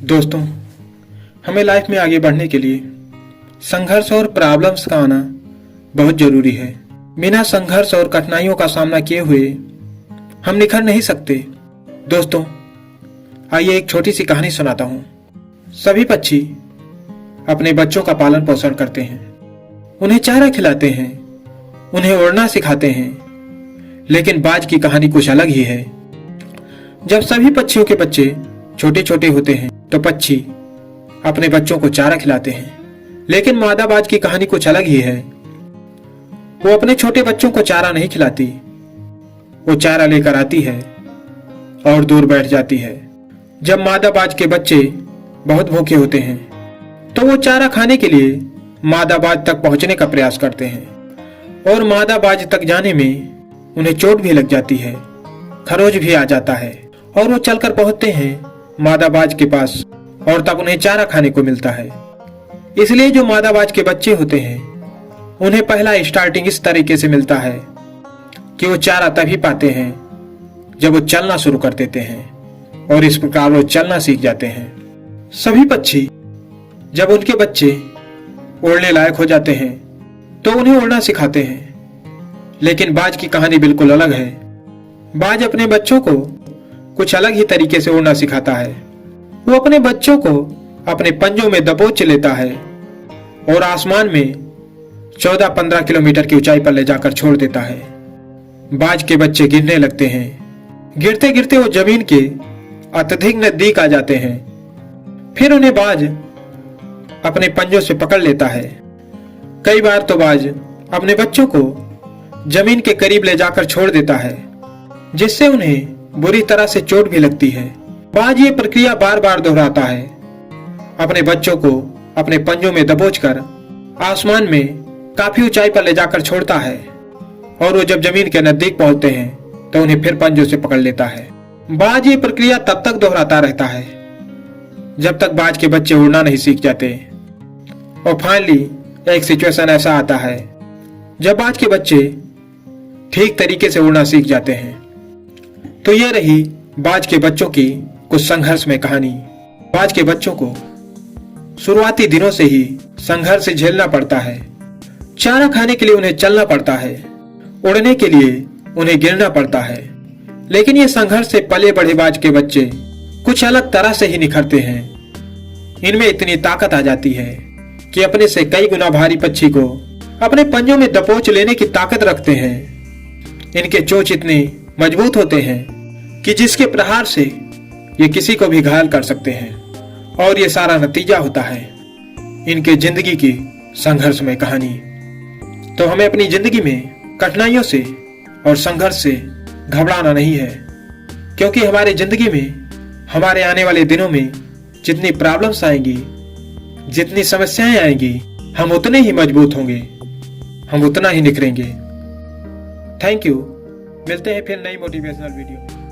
दोस्तों, हमें लाइफ में आगे बढ़ने के लिए संघर्ष और प्रॉब्लम्स का आना बहुत जरूरी है। बिना संघर्ष और कठिनाइयों का सामना किए हुए हम निखर नहीं सकते। दोस्तों, आइए एक छोटी सी कहानी सुनाता हूँ। सभी पक्षी अपने बच्चों का पालन पोषण करते हैं, उन्हें चारा खिलाते हैं, उन्हें उड़ना सिखाते हैं, लेकिन बाज की कहानी कुछ अलग ही है। जब सभी पक्षियों के बच्चे छोटे छोटे होते हैं तो पक्षी अपने बच्चों को चारा खिलाते हैं, लेकिन मादा बाज की कहानी कुछ अलग ही है। वो अपने छोटे बच्चों को चारा नहीं खिलाती, वो चारा लेकर आती है और दूर बैठ जाती है। जब मादा बाज के बच्चे बहुत भूखे होते हैं तो वो चारा खाने के लिए मादा बाज तक पहुंचने का प्रयास करते हैं, और मादा बाज तक जाने में उन्हें चोट भी लग जाती है, खरोच भी आ जाता है, और वो चलकर पहुंचते हैं मादा बाज के पास, और तब उन्हें चारा खाने को मिलता है। इसलिए जो मादा बाज के बच्चे होते हैं उन्हें पहला स्टार्टिंग इस तरीके से मिलता है कि वो चारा तभी पाते हैं जब वो चलना शुरू कर देते हैं, और इस प्रकार वो चलना सीख जाते हैं। सभी पक्षी जब उनके बच्चे उड़ने लायक हो जाते हैं तो उन्हें उड़ना सिखाते हैं, लेकिन बाज की कहानी बिल्कुल अलग है। बाज अपने बच्चों को कुछ अलग ही तरीके से उड़ना सिखाता है। वो अपने बच्चों को अपने पंजों में दबोच लेता है और आसमान में 14-15 किलोमीटर की ऊंचाई पर ले जाकर छोड़ देता है। बाज के बच्चे गिरने लगते हैं, गिरते गिरते वो जमीन के अत्यधिक नजदीक आ जाते हैं। फिर उन्हें बाज अपने पंजों से पकड़ लेता है। कई बार तो बाज अपने बच्चों को जमीन के करीब ले जाकर छोड़ देता है, जिससे उन्हें बुरी तरह से चोट भी लगती है। बाज ये प्रक्रिया बार बार दोहराता है, अपने बच्चों को अपने पंजों में दबोचकर आसमान में काफी ऊंचाई पर ले जाकर छोड़ता है, और वो जब जमीन के नजदीक पहुंचते हैं तो उन्हें फिर पंजों से पकड़ लेता है। बाज ये प्रक्रिया तब तक दोहराता रहता है जब तक बाज के बच्चे उड़ना नहीं सीख जाते, और फाइनली एक सिचुएशन ऐसा आता है जब बाज के बच्चे ठीक तरीके से उड़ना सीख जाते हैं। तो ये रही बाज के बच्चों की कुछ संघर्ष में कहानी। बाज के बच्चों को शुरुआती दिनों से ही संघर्ष झेलना पड़ता है। चारा खाने के लिए उन्हें चलना पड़ता है, उड़ने के लिए उन्हें गिरना पड़ता है, लेकिन ये संघर्ष से पले बढ़े बाज के बच्चे कुछ अलग तरह से ही निखरते हैं। इनमें इतनी ताकत आ जाती है कि अपने से कई गुना भारी पक्षी को अपने पंजों में दबोच लेने की ताकत रखते हैं। इनके चोंच इतने मजबूत होते हैं कि जिसके प्रहार से ये किसी को भी घायल कर सकते हैं, और ये सारा नतीजा होता है इनके जिंदगी की संघर्ष में कहानी। तो हमें अपनी जिंदगी में कठिनाइयों से और संघर्ष से घबराना नहीं है, क्योंकि हमारे जिंदगी में हमारे आने वाले दिनों में जितनी प्रॉब्लम्स आएंगी, जितनी समस्याएं आएंगी, हम उतने ही मजबूत होंगे, हम उतना ही निखरेंगे। Thank you. मिलते हैं फिर नई मोटिवेशनल वीडियो में।